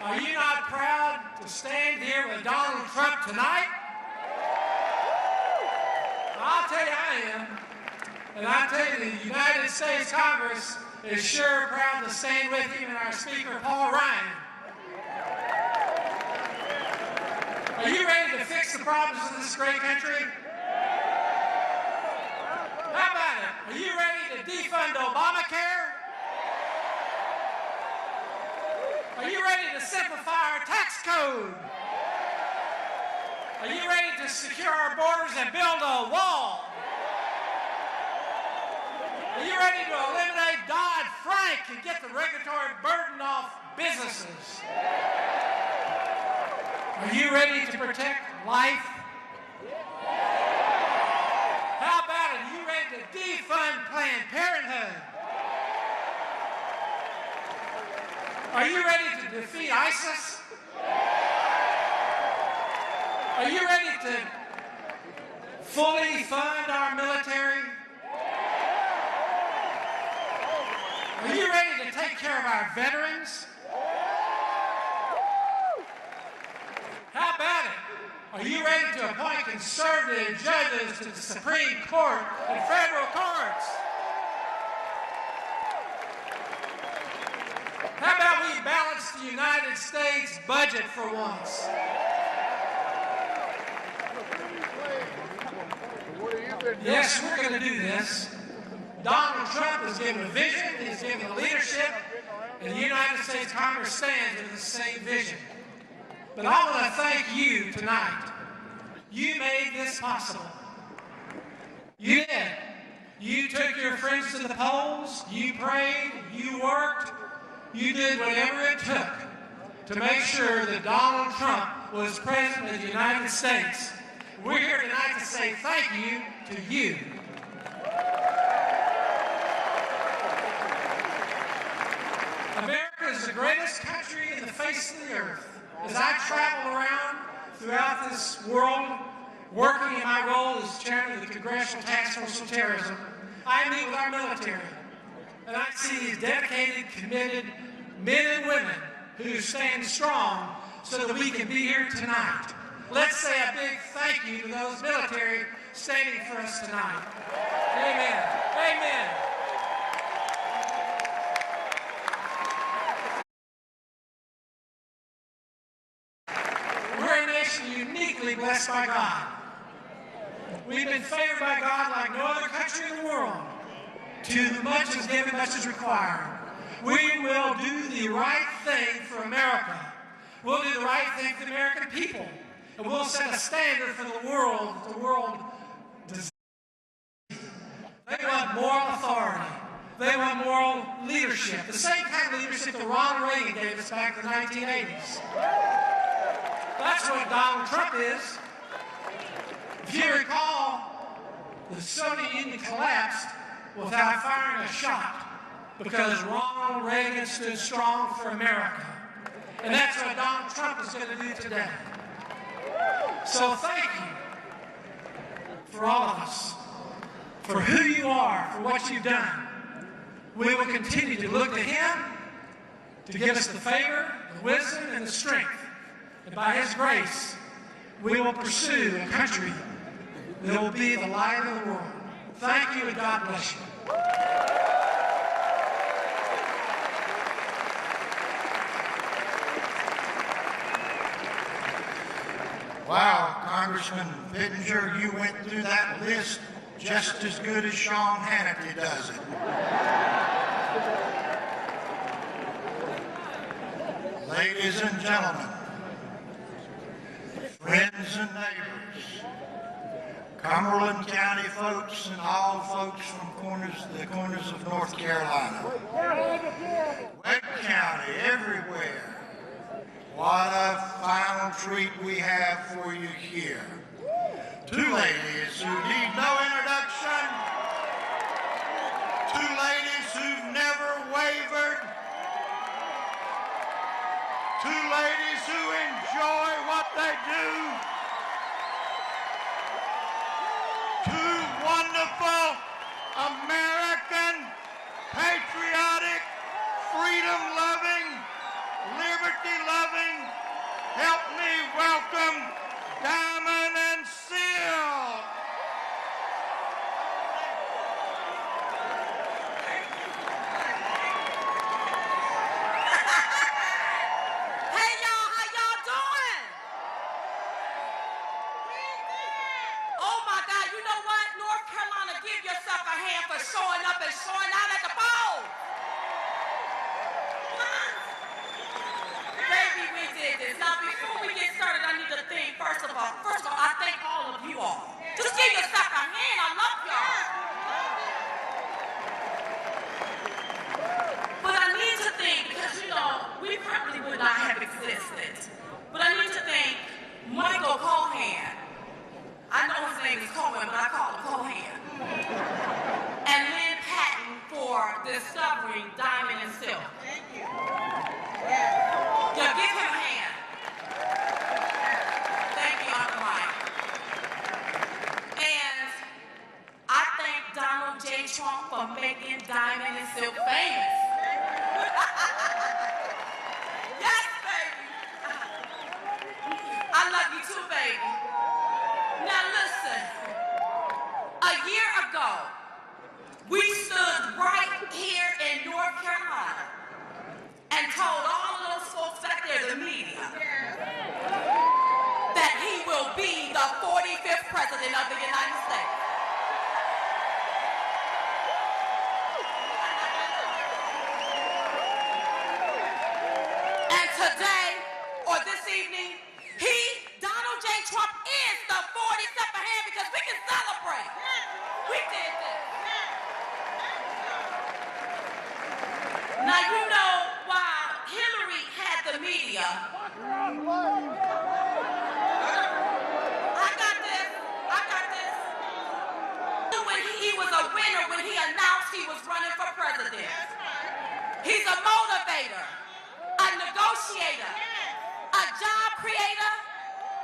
Are you not proud to stand here with Donald Trump tonight? I'll tell you I am. And I tell you the United States Congress is sure proud to stand with him and our Speaker, Paul Ryan. Are you ready to fix the problems of this great country? How about it? Are you ready to defund Obamacare? Are you ready to simplify our tax code? Are you ready to secure our borders and build a wall? Are you ready to eliminate Dodd-Frank and get the regulatory burden off businesses? Are you ready to protect life? How about it? Are you ready to defund Planned Parenthood? Are you ready to defeat ISIS? Are you ready to fully fund our military? Are you ready to take care of our veterans? How about it? Are you ready to appoint conservative judges to the Supreme Court and federal courts? How about we balance the United States budget for once? Yes, we're going to do this. Donald Trump has given a vision, he's given a leadership, and the United States Congress stands with the same vision. But I want to thank you tonight. You made this possible. You did. You took your friends to the polls, you prayed, you worked, you did whatever it took to make sure that Donald Trump was president of the United States. We're here tonight to say thank you to you. America is the greatest country in the face of the earth. As I travel around throughout this world, working in my role as chairman of the Congressional Task Force on Terrorism, I meet with our military. And I see these dedicated, committed men and women who stand strong so that we can be here tonight. Let's say a big thank you to those military standing for us tonight. Amen. Amen. We're a nation uniquely blessed by God. We've been favored by God like no other country in the world. To whom much is given, much is required. We will do the right thing for America. We'll do the right thing for the American people. And we'll set a standard for the world that the world deserves. They want moral authority. They want moral leadership. The same kind of leadership that Ronald Reagan gave us back in the 1980s. That's what Donald Trump is. If you recall, the Soviet Union collapsed without firing a shot because Ronald Reagan stood strong for America. And that's what Donald Trump is going to do today. So thank you for all of us, for who you are, for what you've done. We will continue to look to him to give us the favor, the wisdom, and the strength. And by his grace, we will pursue a country that will be the light of the world. Thank you, and God bless you. Wow, Congressman Pittenger, you went through that list just as good as Sean Hannity does it. Ladies and gentlemen, friends and neighbors, Cumberland County folks and all folks from the corners of North Carolina, Webb County, everywhere. What a final treat we have for you here. Two ladies who need no introduction. Two ladies who've never wavered. Two ladies who enjoy what they do. Two wonderful American, patriotic, freedom-loving, liberty turkey-loving, help me welcome Diamond and Seal. Hey y'all, how y'all doing? Oh my God, you know what? North Carolina, give yourself a hand for showing up and showing out at the polls. Baby, we did this. Now, before we get started, I need to think, first of all, I thank all of you all. Just give yourself a hand. I love y'all. But I need to think, because, you know, we probably would not have existed. But I need to thank Michael Cohan. I know his name is Cohen, but I call him Cohan. And Lynn Patton for discovering Diamond and Silk. Thank you. Yeah, give him a hand. Thank you, Uncle Mike. And I thank Donald J. Trump for making Diamond and Silk famous. Yes, baby. I love you too, baby. Now listen, a year ago, we stood right here in North Carolina and told all of those folks back there, the media, that he will be the 45th president of the United States. And today, or this evening, Donald J. Trump is the 42nd hand because we can celebrate. We did this. Now you know why Hillary had the media. I got this. When he was a winner, when he announced he was running for president. He's a motivator, a negotiator, a job creator,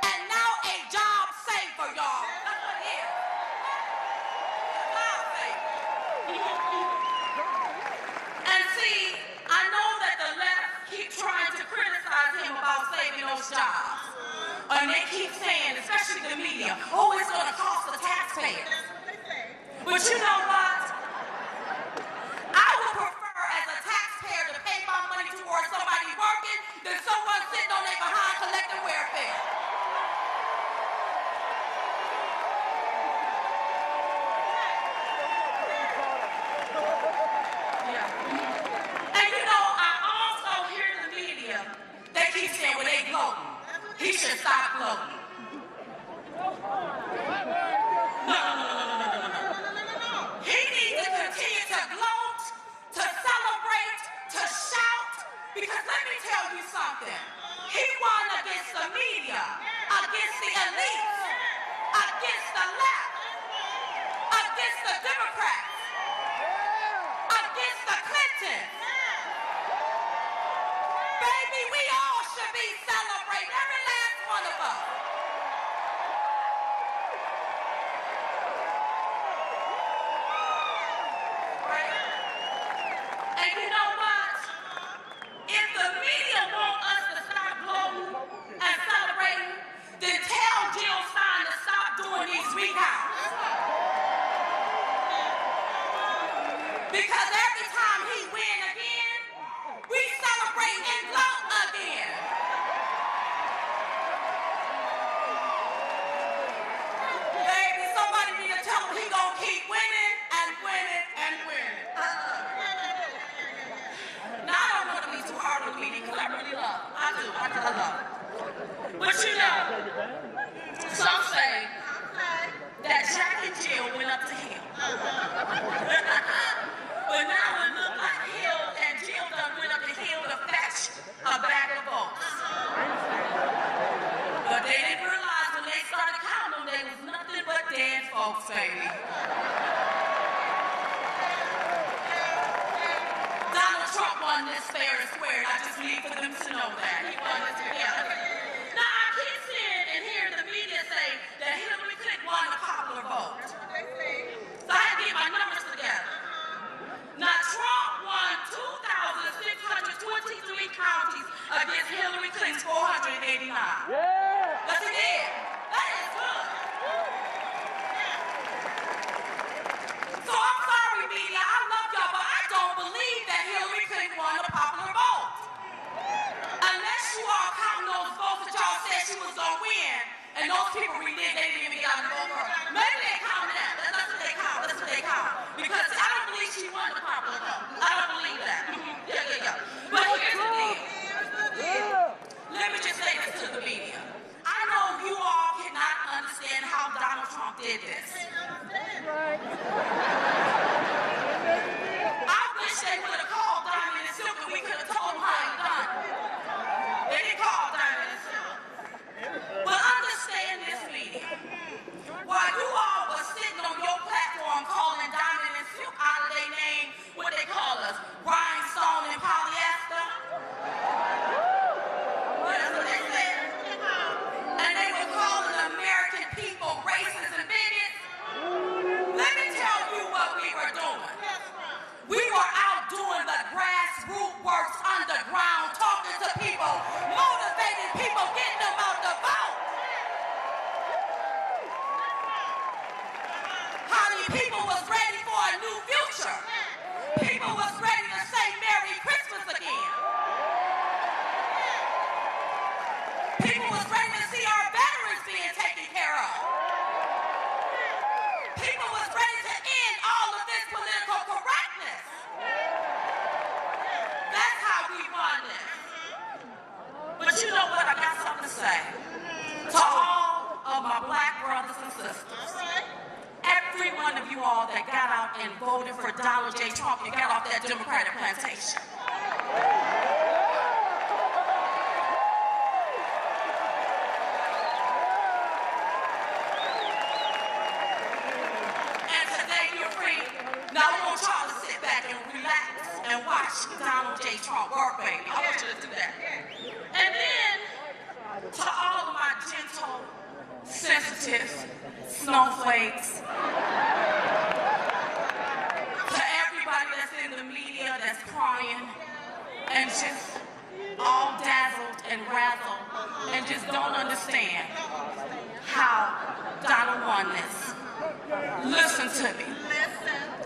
and now a job saver, y'all. That's what it is. A job saver. And see, I know that the left keep trying to criticize him about saving those jobs. And they keep saying, especially the media, oh, it's going to cost the taxpayers. But you know what? I would prefer as a taxpayer to pay my money towards somebody working than someone sitting on their behind collecting welfare. And you know, I also hear the media, they keep saying, well, they gloating. He should stop gloating. No. He needs to continue to gloat, to celebrate, to shout, because let me tell you something. He won against the media, against the elites, against the left, against the Democrats, against the Clintons. Baby, we all should be celebrating, every last one of us. Right? And you know what? If the media want us to stop gloating and celebrating, then tell Jill Stein to stop doing these recounts. Because every time he win again, we celebrate and gloat again. Baby, somebody need to tell him he gonna keep winning and winning and winning. Now, I don't want to be too hard on me because I really love him. I do. I love him. But you know, some say that Jack and Jill went up to him. But now it looks like Hill and Jill done went up to Hill to fetch a bag of votes. But they didn't realize when they started counting them, they was nothing but dead folks, baby. Donald Trump won this fair and square, and I just need for them to know that. He won this together. Now, I keep seeing and hearing the media say that Hillary Clinton won the popular vote. So I had to get my numbers together. Now, Trump won 2,623 counties against Hillary And those people reneged, they didn't even get out and vote for her. Maybe they count that. That's what they count. That's what they count. Because I don't believe she won the popular vote. I don't believe that. Yeah. But here's the deal. Let me just say this to the media. I know you all cannot understand how Donald Trump did this. I wish they would have called Diamond and Silk and we could have told them how he done it. They didn't call Diamond and Silk. But understand this, media. While you all were sitting on your platform calling Diamond and Silk out of their name, what they call us, rhinestone and polyester. That's what they said. And they were calling American people racist and bigots. Let me tell you what we were doing. We were out doing the grassroots works underground, talking to people, motivating people, getting them out the vote. How many people was ready for a new future? People was ready to say Merry Christmas again. People was ready to see our veterans being taken care of. People was ready to end all of this political correctness. That's how we run this. But you know what? I got something to say. To all of my black brothers and sisters, every one of you all that got out and voted for Donald J. Trump, you got off that Democratic plantation. And today you're free. Now I want y'all to sit back and relax and watch Donald J. Trump work, baby. I want you to do that. And then, to all of my gentle, sensitive snowflakes, to everybody that's in the media that's crying and just all dazzled and razzled and just don't understand how Donald won this. Listen to me.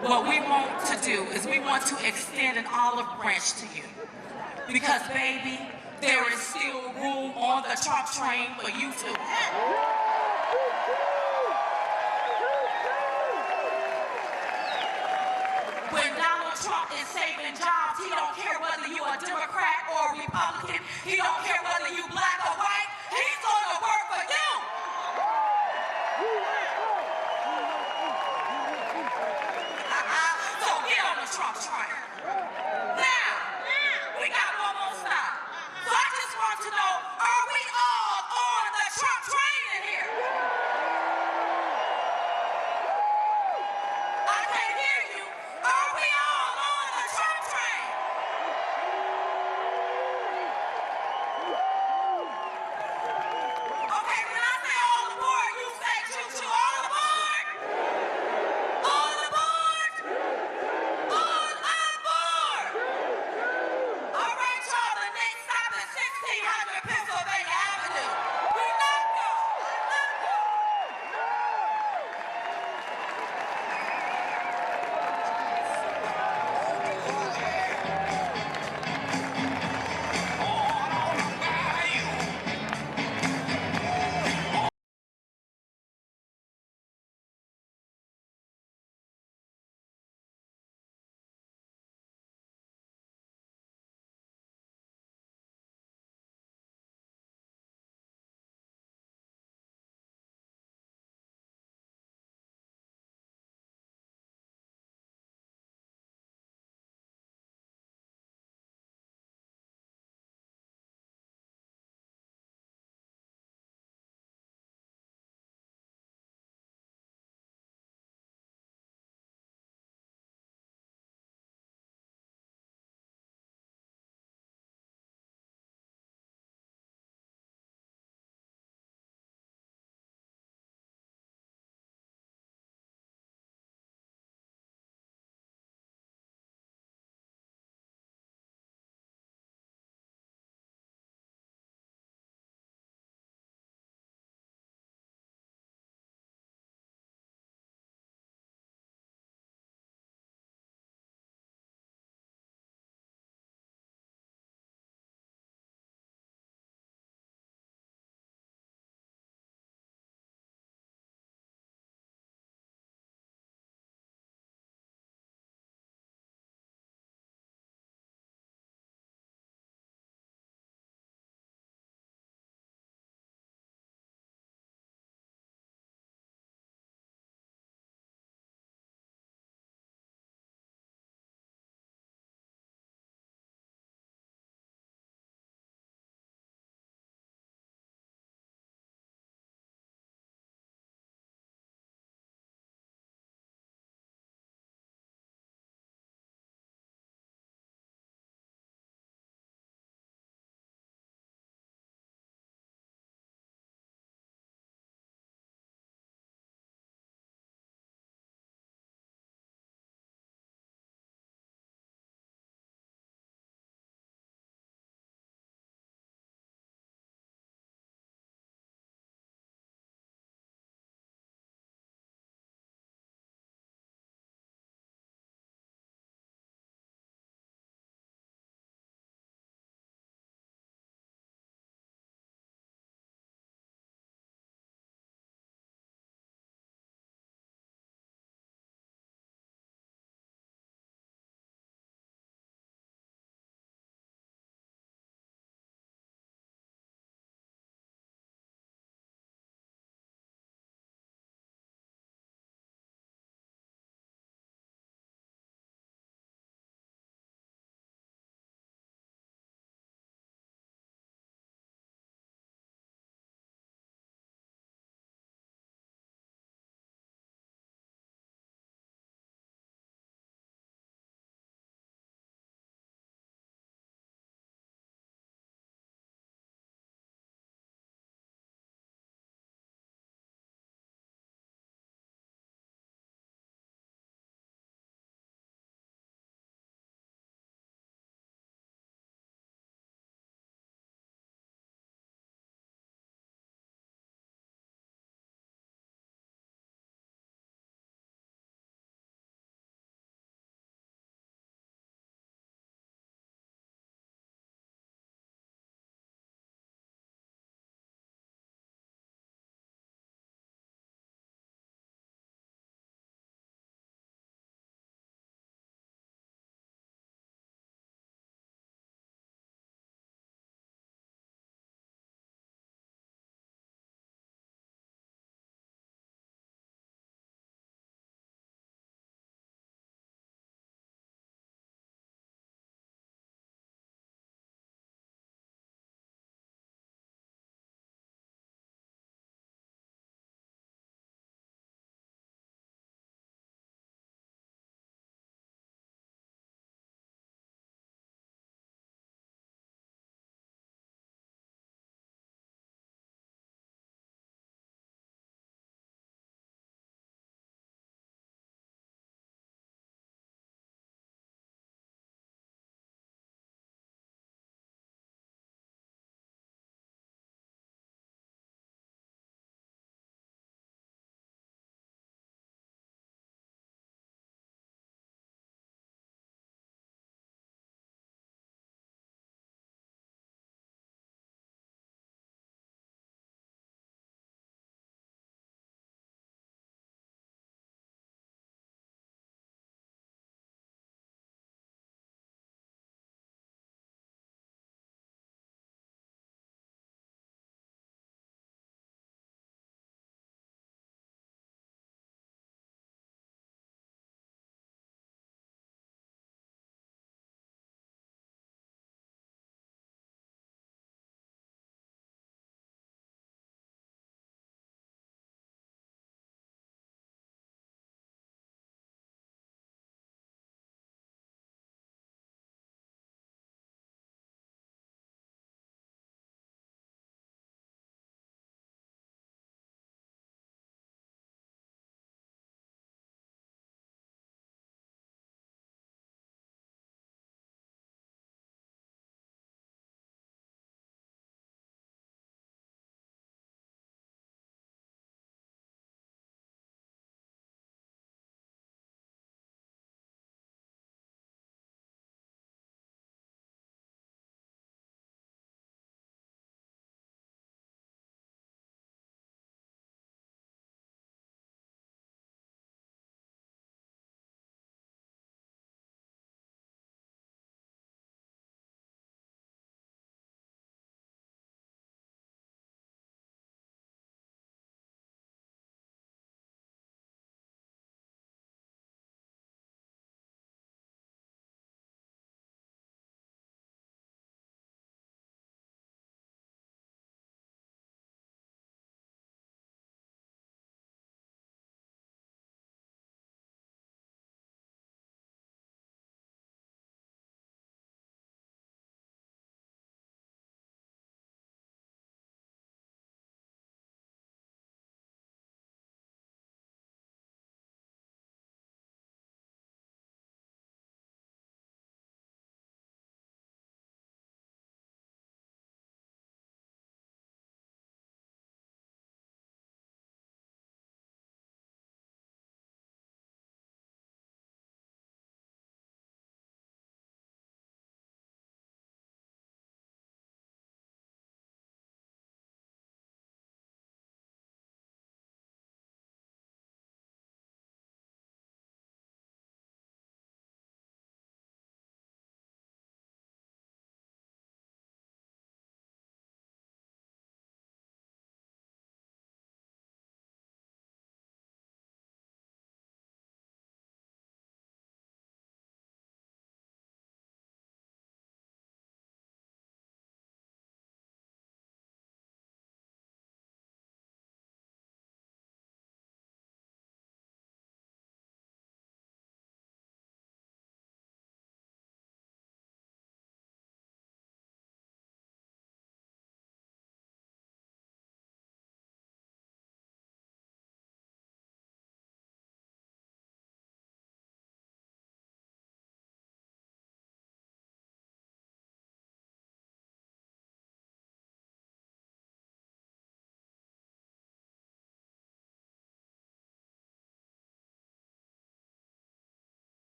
What we want to do is we want to extend an olive branch to you. Because, baby, there is still room on the Trump train for you too. When Donald Trump is saving jobs, he don't care whether you are Democrat or Republican. He don't care whether you black or white. He's going to work for you. So get on the Trump train. Now, we got one more stop. So I just want to know, are we all on the Trump train in here? I can't hear you. Are we all on the Trump train? Okay, when I say all aboard, you say choo-choo, all aboard? All aboard? All aboard! All right, y'all, the next stop is 1600 Pennsylvania Avenue. We love y'all.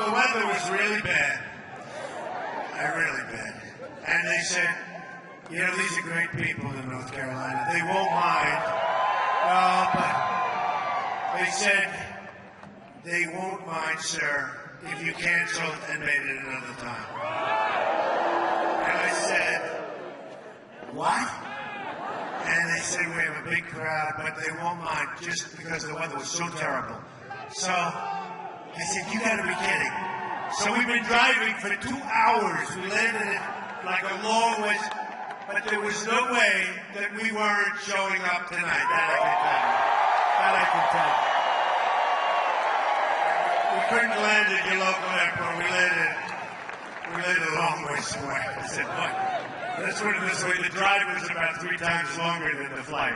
the weather was really bad. Really bad. And they said, you know, these are great people in North Carolina. They won't mind. But they said, they won't mind, sir, if you canceled and made it another time. And I said, what? And they said, we have a big crowd, but they won't mind just because the weather was so terrible. So I said, you gotta be kidding. So we've been driving for 2 hours. We landed at like a long ways, but there was no way that we weren't showing up tonight. That I can tell you. We couldn't land at your local airport. We landed a long ways away. I said, what? Let's put it this way, the drive was about 3 times longer than the flight.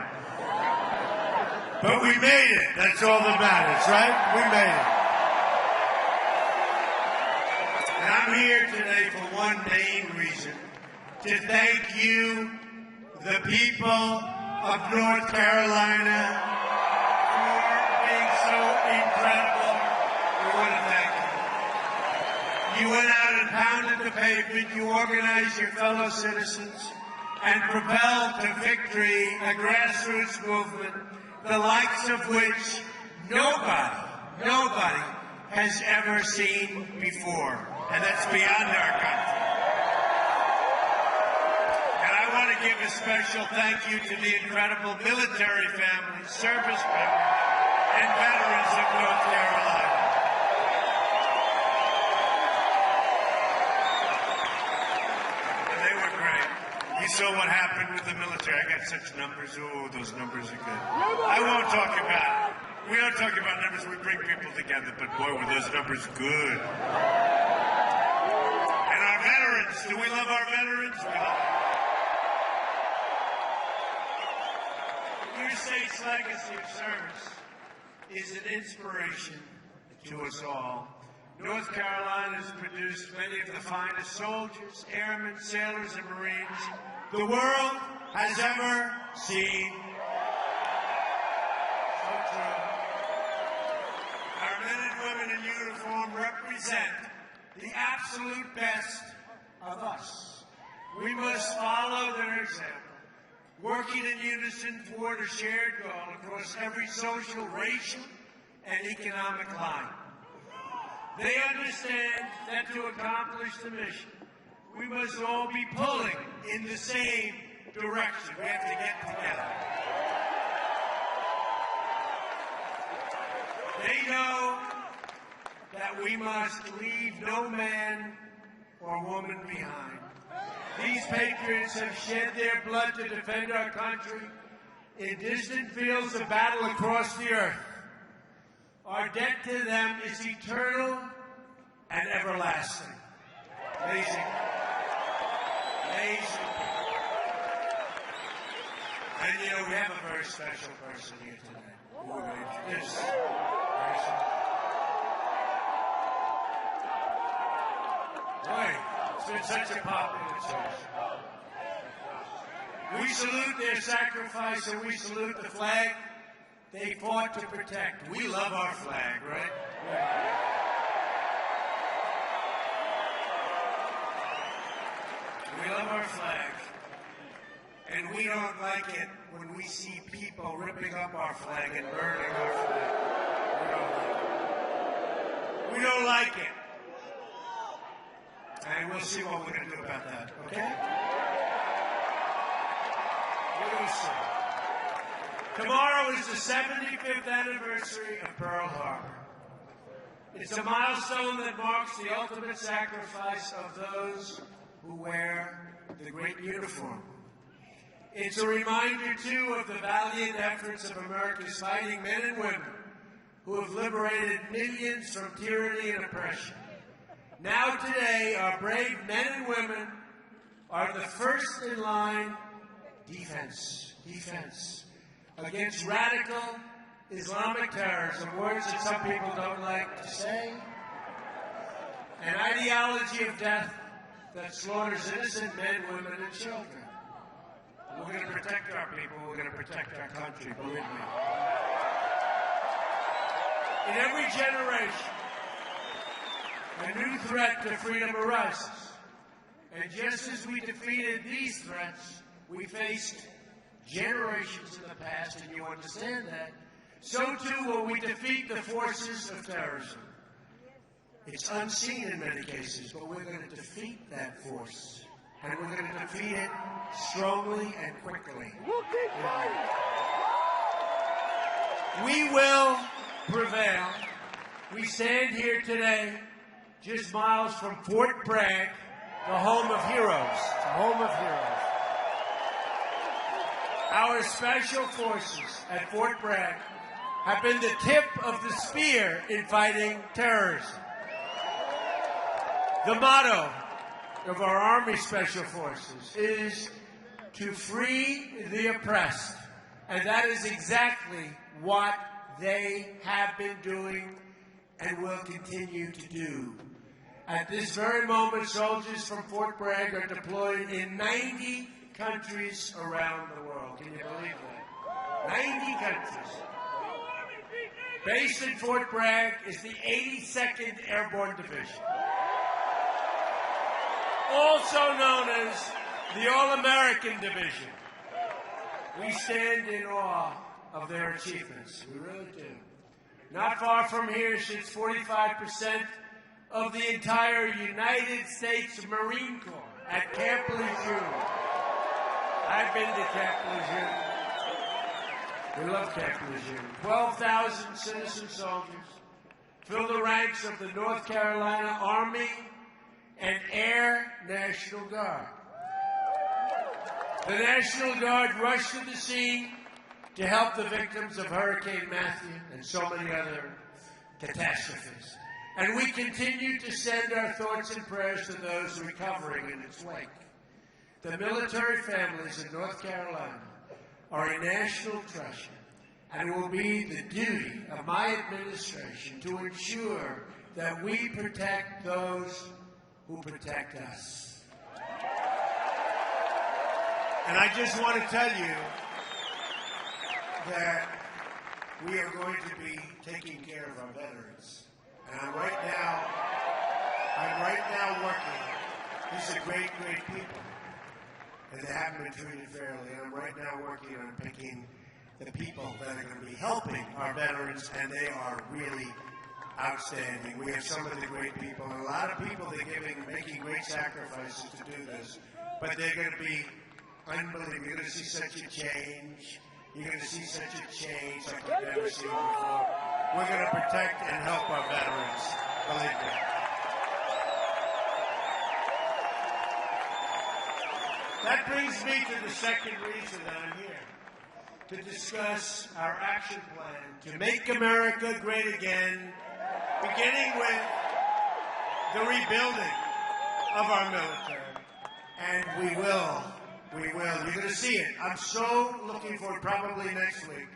But we made it. That's all that matters, right? We made it. And I'm here today for one main reason, to thank you, the people of North Carolina, for being so incredible. We want to thank you. You went out and pounded the pavement, you organized your fellow citizens, and propelled to victory a grassroots movement, the likes of which nobody has ever seen before. And that's beyond our country. And I want to give a special thank you to the incredible military families, service members, and veterans of North Carolina. And they were great. You saw what happened with the military. I got such numbers. Oh, those numbers are good. I won't talk about it. We don't talk about numbers. We bring people together. But boy, were those numbers good. Do we love our veterans? We love them. Your state's legacy of service is an inspiration to us all. North Carolina has produced many of the finest soldiers, airmen, sailors, and Marines the world has ever seen. So true. Our men and women in uniform represent the absolute best of us. We must follow their example, working in unison toward a shared goal across every social, racial, and economic line. They understand that to accomplish the mission, we must all be pulling in the same direction. We have to get together. They know that we must leave no man or woman behind. These patriots have shed their blood to defend our country in distant fields of battle across the earth. Our debt to them is eternal and everlasting. Amazing. Amazing. And you know, we have a very special person here today who we're going to introduce. Boy, it's been such a popular choice. We salute their sacrifice and we salute the flag they fought to protect. We love our flag, right? We love our flag. And we don't like it when we see people ripping up our flag and burning our flag. We don't like it. And we'll see what we're going to do about that, okay? We're going to see. Tomorrow is the 75th anniversary of Pearl Harbor. It's a milestone that marks the ultimate sacrifice of those who wear the great uniform. It's a reminder, too, of the valiant efforts of America's fighting men and women who have liberated millions from tyranny and oppression. Now today, our brave men and women are the first in line defense against radical Islamic terrorism, words that some people don't like to say, an ideology of death that slaughters innocent men, women, and children. We're going to protect our people. We're going to protect our country, believe me. In every generation, a new threat to freedom arises. And just as we defeated these threats, we faced generations in the past, and you understand that, so too will we defeat the forces of terrorism. It's unseen in many cases, but we're going to defeat that force. And we're going to defeat it strongly and quickly. We'll keep fighting. We will prevail. We stand here today just miles from Fort Bragg, the home of heroes. The home of heroes. Our special forces at Fort Bragg have been the tip of the spear in fighting terrorism. The motto of our Army Special Forces is to free the oppressed. And that is exactly what they have been doing and will continue to do. At this very moment, soldiers from Fort Bragg are deployed in 90 countries around the world. Can you believe that? 90 countries. Based in Fort Bragg is the 82nd Airborne Division, also known as the All-American Division. We stand in awe of their achievements. We really do. Not far from here sits 45% of the entire United States Marine Corps at Camp Lejeune. I've been to Camp Lejeune. We love Camp Lejeune. 12,000 citizen soldiers fill the ranks of the North Carolina Army and Air National Guard. The National Guard rushed to the scene to help the victims of Hurricane Matthew and so many other catastrophes. And we continue to send our thoughts and prayers to those recovering in its wake. The military families in North Carolina are a national treasure, and it will be the duty of my administration to ensure that we protect those who protect us. And I just want to tell you that we are going to be taking care of our veterans. And I'm right now working. These are great, great people. And they haven't been treated fairly. And I'm right now working on picking the people that are going to be helping our veterans, and they are really outstanding. We have some of the great people, and a lot of people that are making great sacrifices to do this. But they're going to be unbelievable. You're going to see such a change. You're going to see such a change like you've never seen before. We're going to protect and help our veterans. Believe me. That brings me to the second reason that I'm here, to discuss our action plan to make America great again, beginning with the rebuilding of our military. And we will. You're going to see it. I'm so looking forward, probably next week,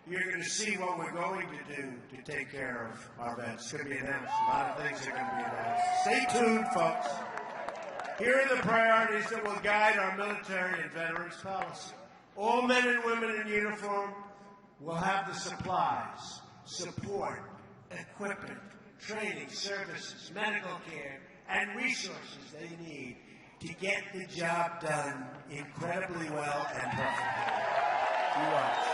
you're going to see what we're going to do to take care of our vets. It's going to be announced. A lot of things are going to be announced. Stay tuned, folks. Here are the priorities that will guide our military and veterans policy. All men and women in uniform will have the supplies, support, equipment, training, services, medical care, and resources they need to get the job done incredibly well and perfectly. You watch.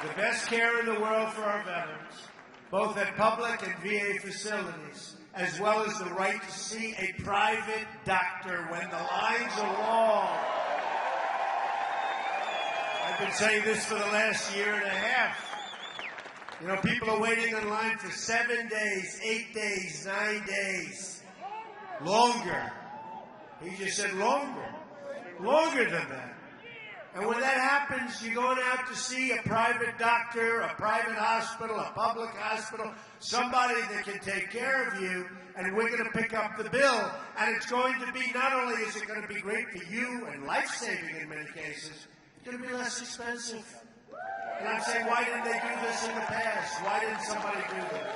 The best care in the world for our veterans, both at public and VA facilities, as well as the right to see a private doctor when the lines are long. I've been saying this for the last year and a half. You know, people are waiting in line for 7 days, 8 days, 9 days. Longer. He just said longer. Longer than that. And when that happens, you're going out to see a private doctor, a private hospital, a public hospital, somebody that can take care of you, and we're going to pick up the bill. And it's going to be, not only is it going to be great for you and life-saving in many cases, it's going to be less expensive. And I'm saying, why didn't they do this in the past? Why didn't somebody do this?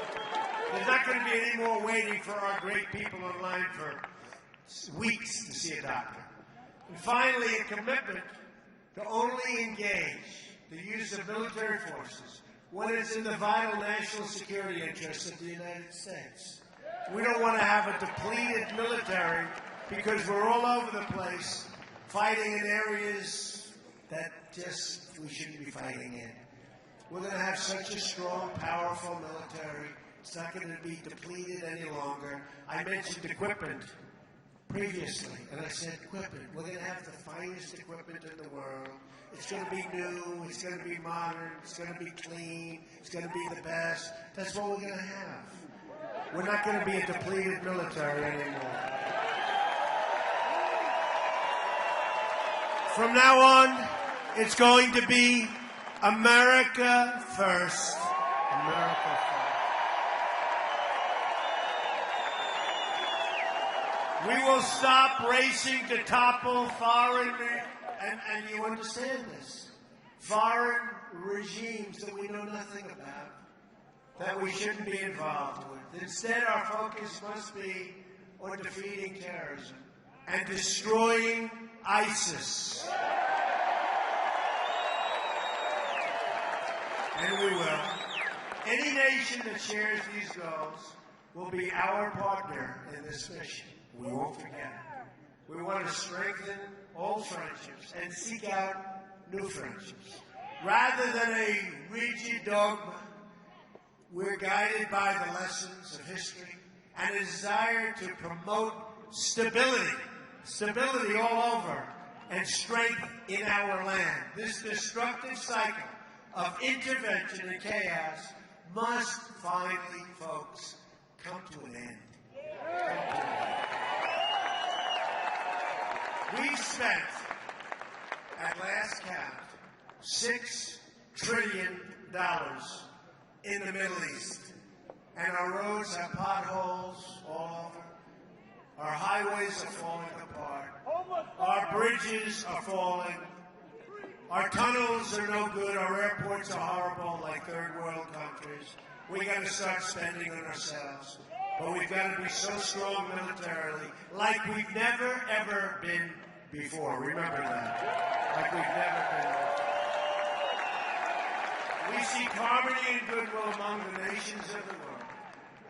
There's not going to be any more waiting for our great people in line for weeks to see a doctor. And finally, a commitment to only engage the use of military forces when it's in the vital national security interests of the United States. We don't want to have a depleted military because we're all over the place fighting in areas that just we shouldn't be fighting in. We're going to have such a strong, powerful military. It's not going to be depleted any longer. I mentioned equipment previously, and I said equipment. We're going to have the finest equipment in the world. It's going to be new. It's going to be modern. It's going to be clean. It's going to be the best. That's what we're going to have. We're not going to be a depleted military anymore. From now on, it's going to be America first. America first. We will stop racing to topple foreign, and you understand this, foreign regimes that we know nothing about, that we shouldn't be involved with. Instead, our focus must be on defeating terrorism and destroying ISIS. And we will. Any nation that shares these goals will be our partner in this mission. We won't forget. We want to strengthen old friendships and seek out new friendships. Rather than a rigid dogma, we're guided by the lessons of history and a desire to promote stability all over, and strength in our land. This destructive cycle of intervention and chaos must finally, folks, come to an end. We've spent, at last count, $6 trillion in the Middle East. And our roads have potholes all over. Our highways are falling apart. Our bridges are falling. Our tunnels are no good. Our airports are horrible, like third world countries. We got to start spending on ourselves. But we've got to be so strong militarily, like we've never, ever been before. Remember that. Like we've never been. We seek harmony and goodwill among the nations of the world.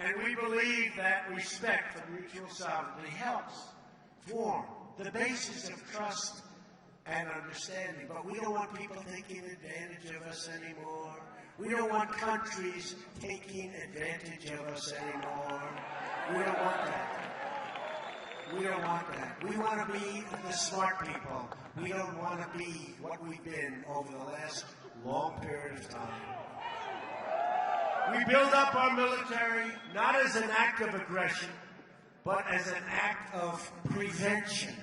And we believe that respect for mutual sovereignty helps form the basis of trust and understanding. But we don't want people taking advantage of us anymore. We don't want countries taking advantage of us anymore. We don't want that. We don't want that. We want to be the smart people. We don't want to be what we've been over the last long period of time. We build up our military not as an act of aggression, but as an act of prevention.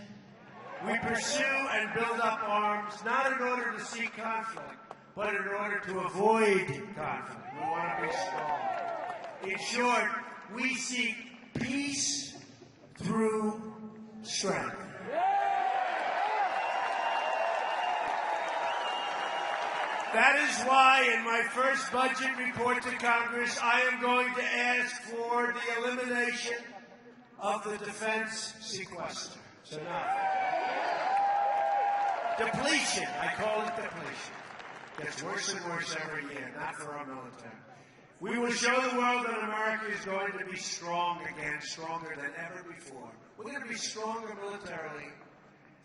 We pursue and build up arms not in order to seek conflict, but in order to avoid conflict. We want to be strong. In short, we seek peace through strength. That is why in my first budget report to Congress, I am going to ask for the elimination of the defense sequester. So now, depletion, I call it depletion. Gets worse and worse every year, not for our military. We will show the world that America is going to be strong again, stronger than ever before. We're going to be stronger militarily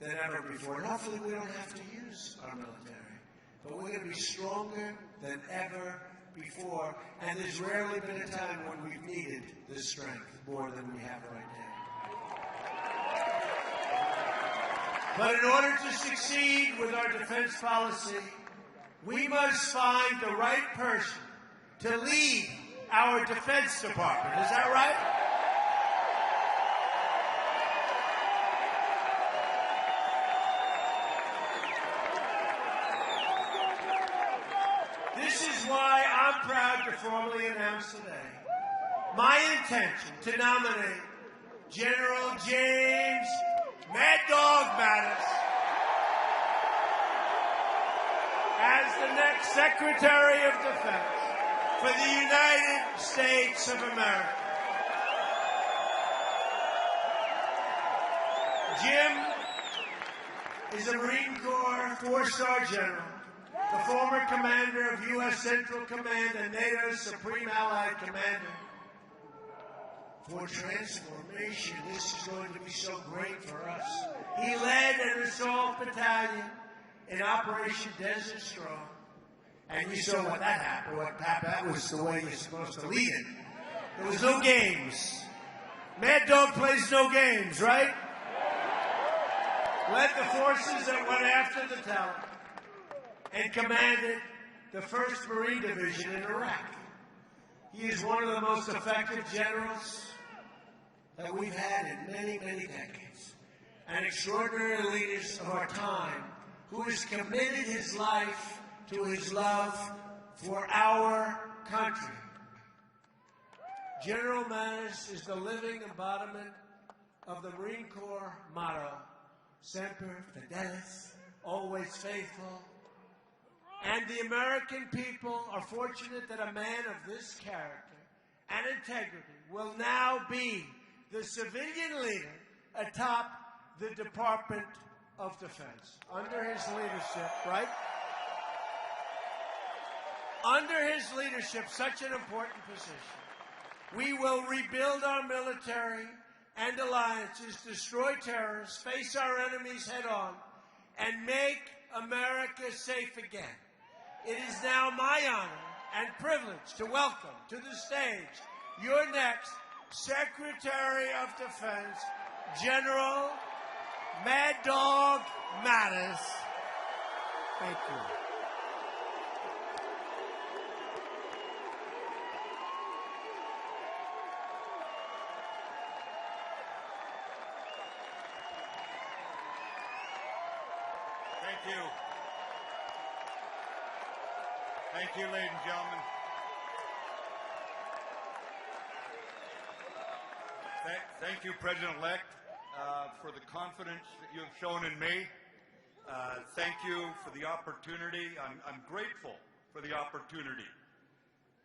than ever before. And hopefully we don't have to use our military. But we're going to be stronger than ever before. And there's rarely been a time when we've needed this strength more than we have right now. But in order to succeed with our defense policy, we must find the right person to lead our Defense Department. Is that right? This is why I'm proud to formally announce today my intention to nominate General James Mad Dog Mattis as the next Secretary of Defense for the United States of America. Jim is a Marine Corps 4-star general, the former commander of U.S. Central Command and NATO's Supreme Allied Commander. For transformation, this is going to be so great for us. He led an assault battalion in Operation Desert Storm. And you saw what that happened. That was the way you're supposed to lead it. There was no games. Mad Dog plays no games, right? Led the forces that went after the Taliban and commanded the 1st Marine Division in Iraq. He is one of the most effective generals that we've had in many, many decades. An extraordinary leader of our time who has committed his life to his love for our country. General Mattis is the living embodiment of the Marine Corps motto, Semper Fidelis, always faithful. And the American people are fortunate that a man of this character and integrity will now be the civilian leader atop the Department of Defense. Under his leadership, right? Under his leadership, such an important position, we will rebuild our military and alliances, destroy terrorists, face our enemies head on, and make America safe again. It is now my honor and privilege to welcome to the stage your next Secretary of Defense, General Mad Dog Mattis. Thank you. Thank you. Thank you, ladies and gentlemen. Thank you, President-elect, for the confidence that you have shown in me. Thank you for the opportunity. I'm grateful for the opportunity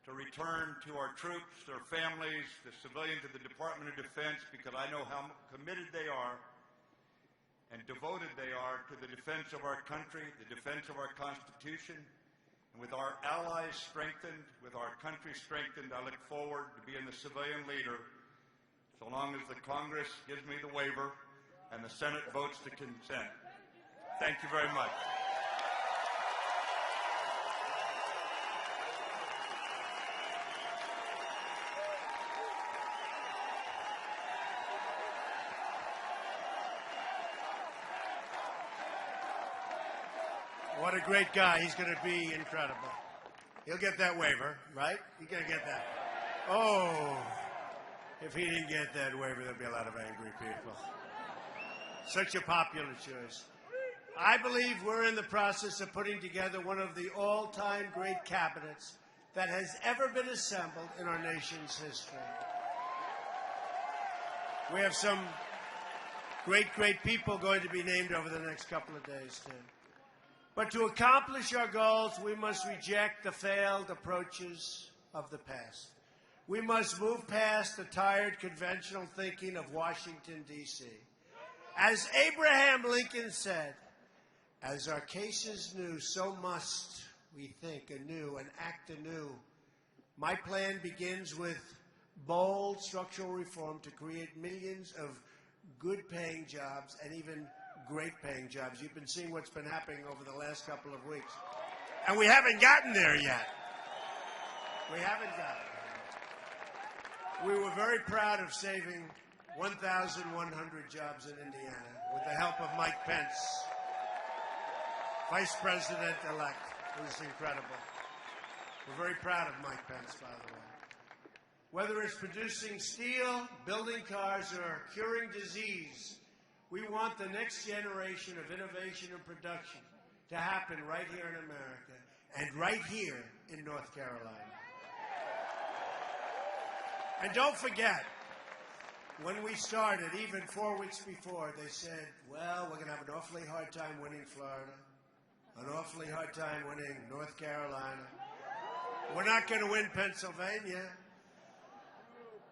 to return to our troops, their families, the civilians of the Department of Defense, because I know how committed they are and devoted they are to the defense of our country, the defense of our Constitution. And with our allies strengthened, with our country strengthened, I look forward to being the civilian leader so long as the Congress gives me the waiver and the Senate votes to consent. Thank you very much. What a great guy. He's going to be incredible. He'll get that waiver, right? He's going to get that. Oh, if he didn't get that waiver, there'll be a lot of angry people. Such a popular choice. I believe we're in the process of putting together one of the all-time great cabinets that has ever been assembled in our nation's history. We have some great people going to be named over the next couple of days, too. But to accomplish our goals, we must reject the failed approaches of the past. We must move past the tired conventional thinking of Washington, D.C. As Abraham Lincoln said, as our case is new, so must we think anew and act anew. My plan begins with bold structural reform to create millions of good-paying jobs and even great-paying jobs. You've been seeing what's been happening over the last couple of weeks. And we haven't gotten there yet. We haven't gotten there. We were very proud of saving 1,100 jobs in Indiana with the help of Mike Pence, Vice President-elect. It was incredible. We're very proud of Mike Pence, by the way. Whether it's producing steel, building cars, or curing disease, we want the next generation of innovation and production to happen right here in America and right here in North Carolina. And don't forget, when we started, even 4 weeks before, they said, well, we're going to have an awfully hard time winning Florida, an awfully hard time winning North Carolina. We're not going to win Pennsylvania.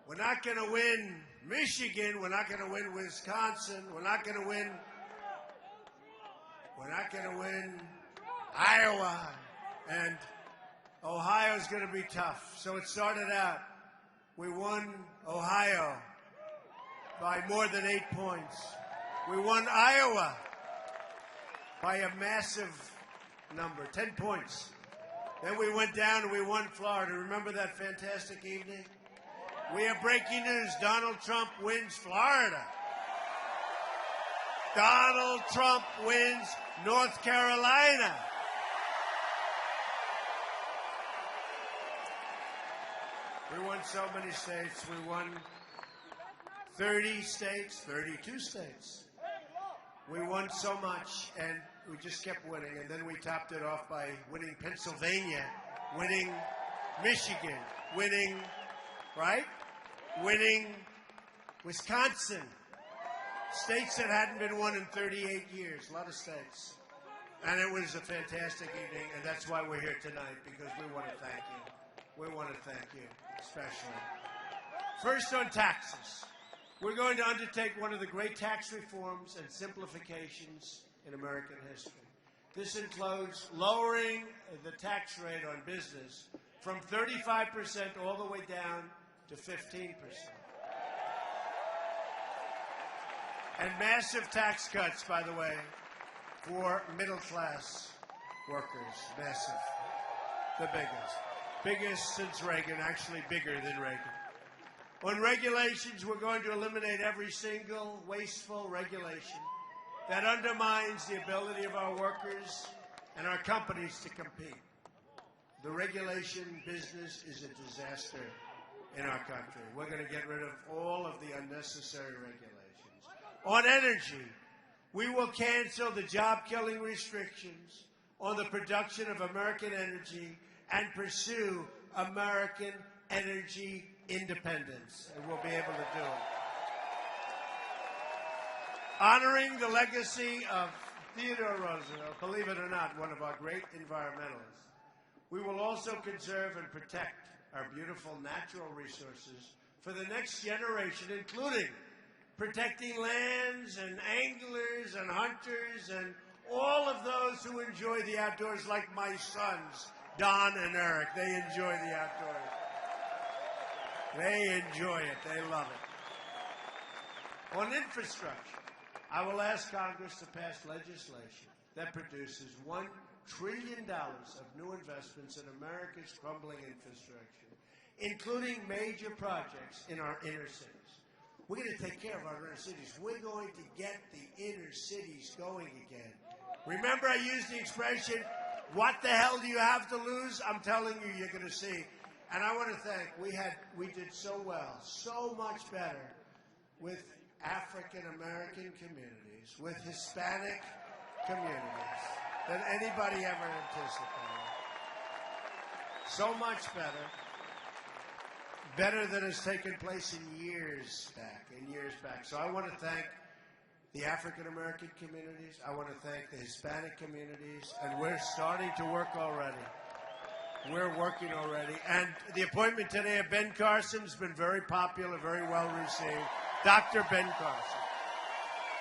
We're not going to win Michigan. We're not going to win Wisconsin. We're not going to win Iowa. And Ohio's going to be tough. So it started out, we won Ohio by more than 8 points. We won Iowa by a massive number, 10 points. Then we went down and we won Florida. Remember that fantastic evening? We have breaking news. Donald Trump wins Florida. Donald Trump wins North Carolina. We won so many states. We won 30 states, 32 states. We won so much, and we just kept winning. And then we topped it off by winning Pennsylvania, winning Michigan, winning, right? Winning Wisconsin. States that hadn't been won in 38 years, a lot of states. And it was a fantastic evening, and that's why we're here tonight, because we want to thank you. We want to thank you, especially. First on taxes. We're going to undertake one of the great tax reforms and simplifications in American history. This includes lowering the tax rate on business from 35% all the way down to 15%. And massive tax cuts, by the way, for middle-class workers. Massive. The biggest. Biggest since Reagan, actually bigger than Reagan. On regulations, we're going to eliminate every single wasteful regulation that undermines the ability of our workers and our companies to compete. The regulation business is a disaster in our country. We're going to get rid of all of the unnecessary regulations. On energy, we will cancel the job-killing restrictions on the production of American energy and pursue American energy independence, and we'll be able to do it. Honoring the legacy of Theodore Roosevelt, believe it or not, one of our great environmentalists, we will also conserve and protect our beautiful natural resources for the next generation, including protecting lands and anglers and hunters and all of those who enjoy the outdoors, like my sons, Don and Eric. They enjoy the outdoors. They enjoy it. They love it. On infrastructure, I will ask Congress to pass legislation that produces $1 trillion of new investments in America's crumbling infrastructure, including major projects in our inner cities. We're going to take care of our inner cities. We're going to get the inner cities going again. Remember, I used the expression, what the hell do you have to lose? I'm telling you, you're going to see. And I want to thank, we did so well, so much better with African-American communities, with Hispanic communities than anybody ever anticipated. So much better. Better than has taken place in years back. So I want to thank the African-American communities. I want to thank the Hispanic communities. And we're starting to work already. We're working already. And the appointment today of Ben Carson has been very popular, very well received. Dr. Ben Carson.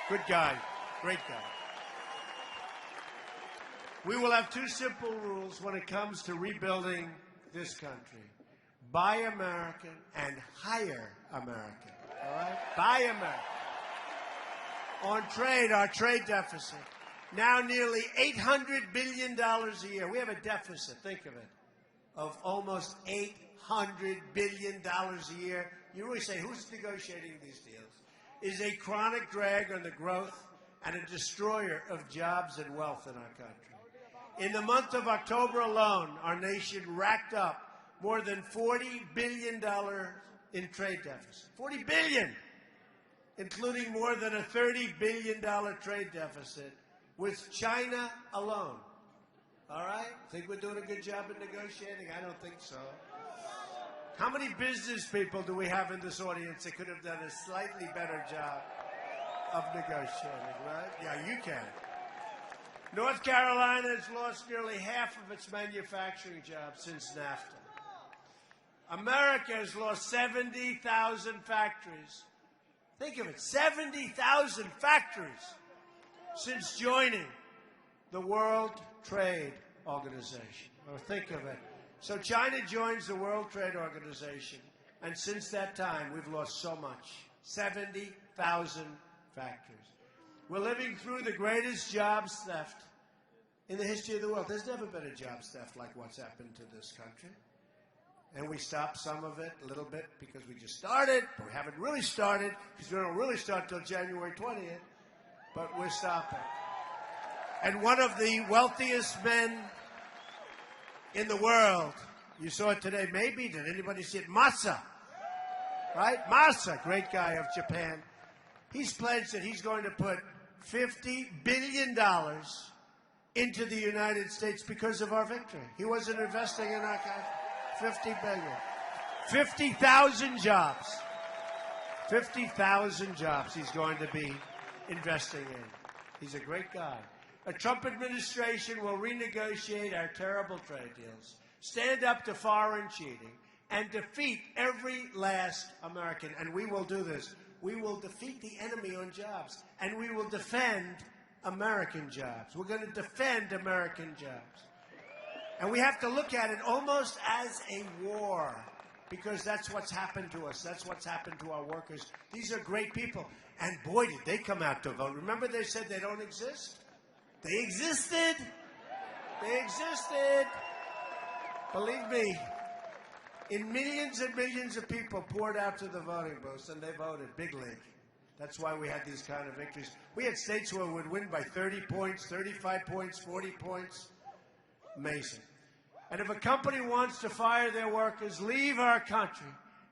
Good guy. Great guy. We will have two simple rules when it comes to rebuilding this country. Buy American and hire American. All right? Buy American. On trade, our trade deficit, now nearly $800 billion a year. We have a deficit, think of it, of almost $800 billion a year. You always say, who's negotiating these deals? Is a chronic drag on the growth and a destroyer of jobs and wealth in our country. In the month of October alone, our nation racked up more than $40 billion in trade deficit. $40 billion, including more than a $30 billion trade deficit with China alone. All right? Think we're doing a good job in negotiating? I don't think so. How many business people do we have in this audience that could have done a slightly better job of negotiating, right? Yeah, you can. North Carolina has lost nearly half of its manufacturing jobs since NAFTA. America has lost 70,000 factories. Think of it, 70,000 factories since joining the World Trade Organization. Or think of it. So China joins the World Trade Organization, and since that time, we've lost so much. 70,000 factories. We're living through the greatest jobs theft in the history of the world. There's never been a jobs theft like what's happened to this country. And we stopped some of it a little bit because we just started, but we haven't really started because we don't really start till January 20th, but we're stopping. And one of the wealthiest men in the world, you saw it today, maybe, did anybody see it? Masa, right? Masa, great guy of Japan. He's pledged that he's going to put $50 billion into the United States because of our victory. He wasn't investing in our country. 50 billion. 50,000 jobs. 50,000 jobs he's going to be investing in. He's a great guy. A Trump administration will renegotiate our terrible trade deals, stand up to foreign cheating, and defeat every last American. And we will do this. We will defeat the enemy on jobs, and we will defend American jobs. We're going to defend American jobs. And we have to look at it almost as a war, because that's what's happened to us. That's what's happened to our workers. These are great people. And boy, did they come out to vote. Remember they said they don't exist? They existed. They existed. Believe me, in millions and millions of people poured out to the voting booths, and they voted big league. That's why we had these kind of victories. We had states where we would win by 30 points, 35 points, 40 points. Amazing. And if a company wants to fire their workers, leave our country,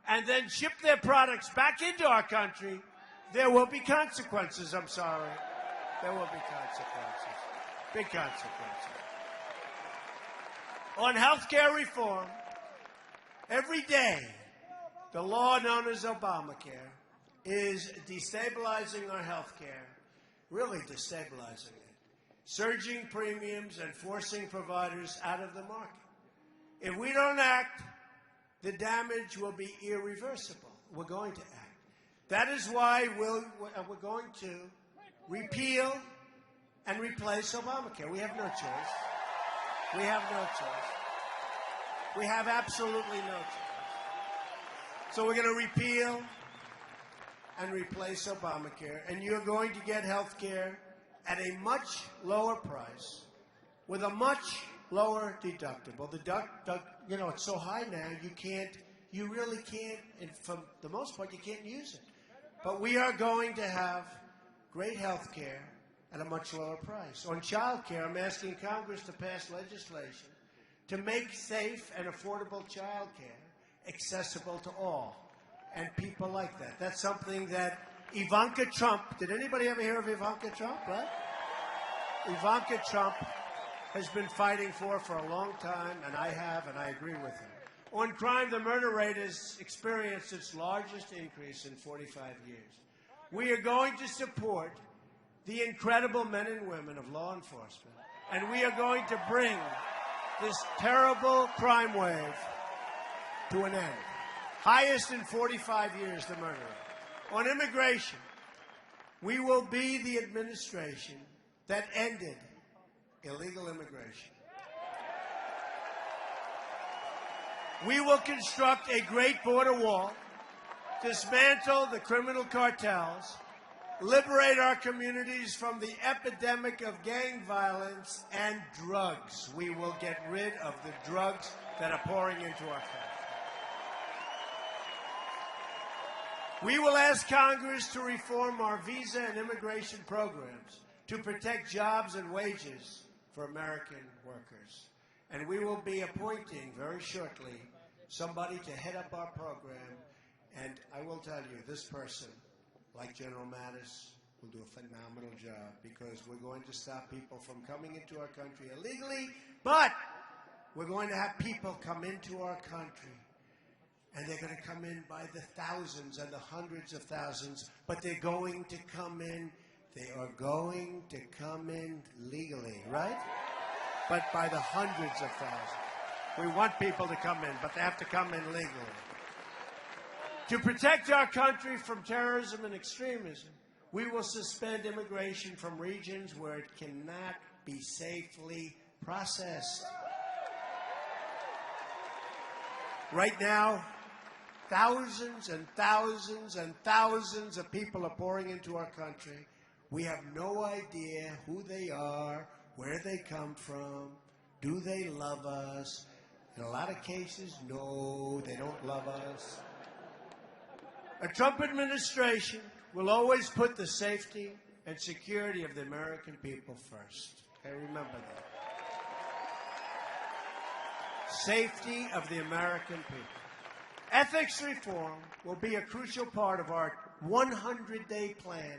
and then ship their products back into our country, there will be consequences. I'm sorry. There will be consequences. Big consequences. On health care reform, every day, the law known as Obamacare is destabilizing our health care, really destabilizing it, surging premiums and forcing providers out of the market. If we don't act, the damage will be irreversible. We're going to act. That is why we're going to repeal and replace Obamacare. We have no choice. We have no choice. We have absolutely no choice. So we're going to repeal and replace Obamacare, and you're going to get health care at a much lower price with a much lower deductible. You know, it's so high now, you really can't, and for the most part, you can't use it. But we are going to have great health care at a much lower price. On child care, I'm asking Congress to pass legislation to make safe and affordable child care accessible to all. And people like that. That's something that Ivanka Trump, did anybody ever hear of Ivanka Trump, right? Ivanka Trump has been fighting for a long time, and I have, and I agree with him. On crime, the murder rate has experienced its largest increase in 45 years. We are going to support the incredible men and women of law enforcement, and we are going to bring this terrible crime wave to an end. Highest in 45 years, the murder rate. On immigration, we will be the administration that ended illegal immigration. We will construct a great border wall, dismantle the criminal cartels, liberate our communities from the epidemic of gang violence and drugs. We will get rid of the drugs that are pouring into our country. We will ask Congress to reform our visa and immigration programs to protect jobs and wages for American workers. And we will be appointing very shortly somebody to head up our program. And I will tell you, this person, like General Mattis, will do a phenomenal job, because we're going to stop people from coming into our country illegally, but we're going to have people come into our country, and they're going to come in by the thousands and the hundreds of thousands, but they're going to come in, they are going to come in legally, right? But by the hundreds of thousands. We want people to come in, but they have to come in legally. To protect our country from terrorism and extremism, we will suspend immigration from regions where it cannot be safely processed. Right now, thousands and thousands and thousands of people are pouring into our country. We have no idea who they are, where they come from, do they love us? In a lot of cases, no, they don't love us. A Trump administration will always put the safety and security of the American people first. Okay, remember that. Safety of the American people. Ethics reform will be a crucial part of our 100-day plan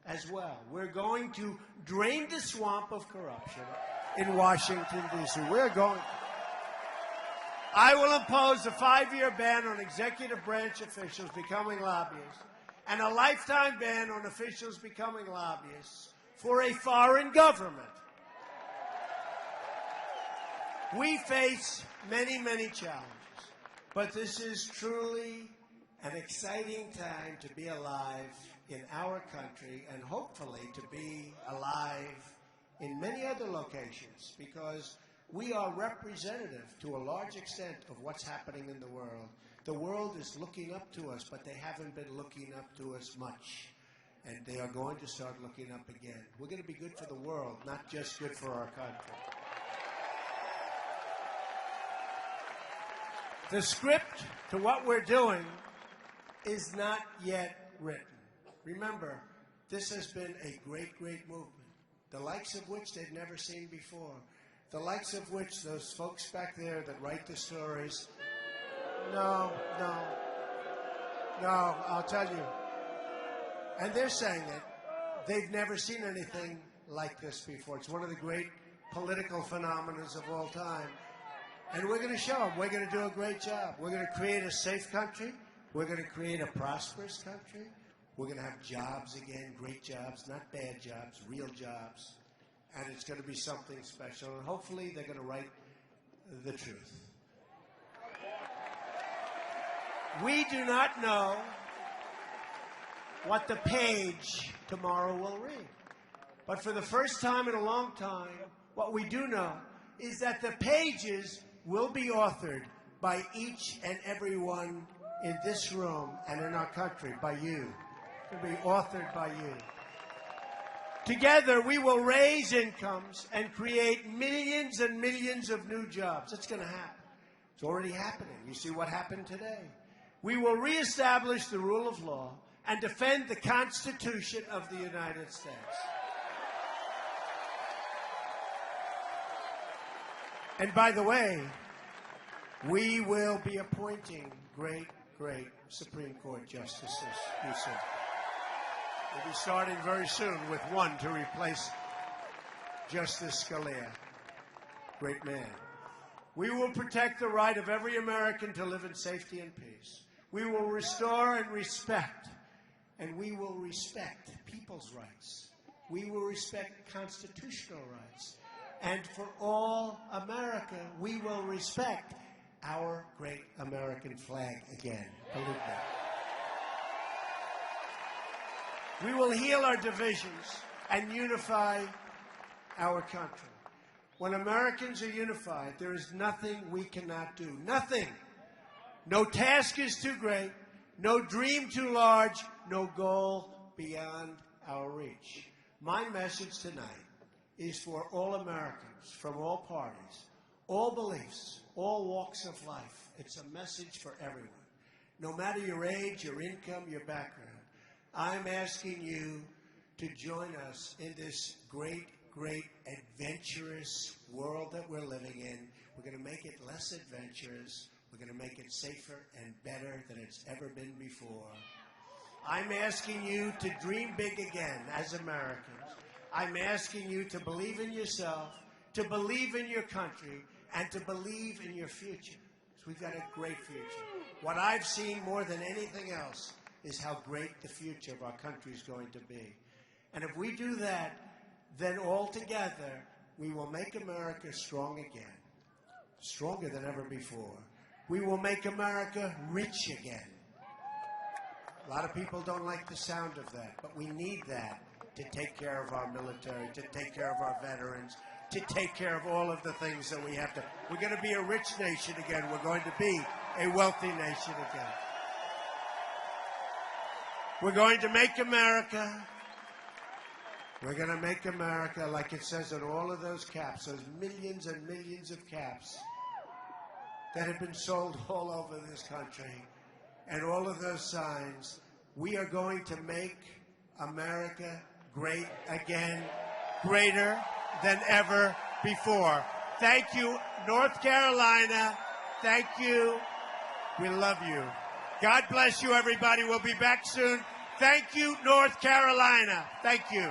as well. We're going to drain the swamp of corruption in Washington, D.C. I will impose a 5-year ban on executive branch officials becoming lobbyists and a lifetime ban on officials becoming lobbyists for a foreign government. We face many, many challenges, but this is truly an exciting time to be alive in our country and hopefully to be alive in many other locations, because we are representative to a large extent of what's happening in the world. The world is looking up to us, but they haven't been looking up to us much. And they are going to start looking up again. We're going to be good for the world, not just good for our country. The script to what we're doing is not yet written. Remember, this has been a great, great movement, the likes of which they've never seen before, the likes of which those folks back there that write the stories, no, I'll tell you. And they're saying it. They've never seen anything like this before. It's one of the great political phenomena of all time. And we're going to show them. We're going to do a great job. We're going to create a safe country. We're going to create a prosperous country. We're going to have jobs again, great jobs, not bad jobs, real jobs. And it's going to be something special. And hopefully they're going to write the truth. We do not know what the page tomorrow will read. But for the first time in a long time, what we do know is that the pages will be authored by each and every one in this room and in our country, by you. It will be authored by you. Together, we will raise incomes and create millions and millions of new jobs. It's going to happen. It's already happening. You see what happened today. We will reestablish the rule of law and defend the Constitution of the United States. And by the way, we will be appointing great, great Supreme Court justices. You see. We'll be starting very soon with one to replace Justice Scalia. Great man. We will protect the right of every American to live in safety and peace. We will restore and respect, and we will respect people's rights. We will respect constitutional rights. And for all America, we will respect our great American flag again. Believe that. We will heal our divisions and unify our country. When Americans are unified, there is nothing we cannot do. Nothing. No task is too great, no dream too large, no goal beyond our reach. My message tonight is for all Americans, from all parties, all beliefs, all walks of life. It's a message for everyone. No matter your age, your income, your background, I'm asking you to join us in this great, great adventurous world that we're living in. We're going to make it less adventurous. We're going to make it safer and better than it's ever been before. I'm asking you to dream big again as Americans. I'm asking you to believe in yourself, to believe in your country, and to believe in your future. So we've got a great future. What I've seen more than anything else is how great the future of our country is going to be. And if we do that, then all together we will make America strong again, stronger than ever before. We will make America rich again. A lot of people don't like the sound of that, but we need that to take care of our military, to take care of our veterans, to take care of all of the things that we have to. We're going to be a rich nation again. We're going to be a wealthy nation again. We're going to make America. We're going to make America, like it says on all of those caps, those millions and millions of caps that have been sold all over this country, and all of those signs. We are going to make America great again, greater than ever before. Thank you, North Carolina. Thank you. We love you. God bless you, everybody. We'll be back soon. Thank you, North Carolina. Thank you.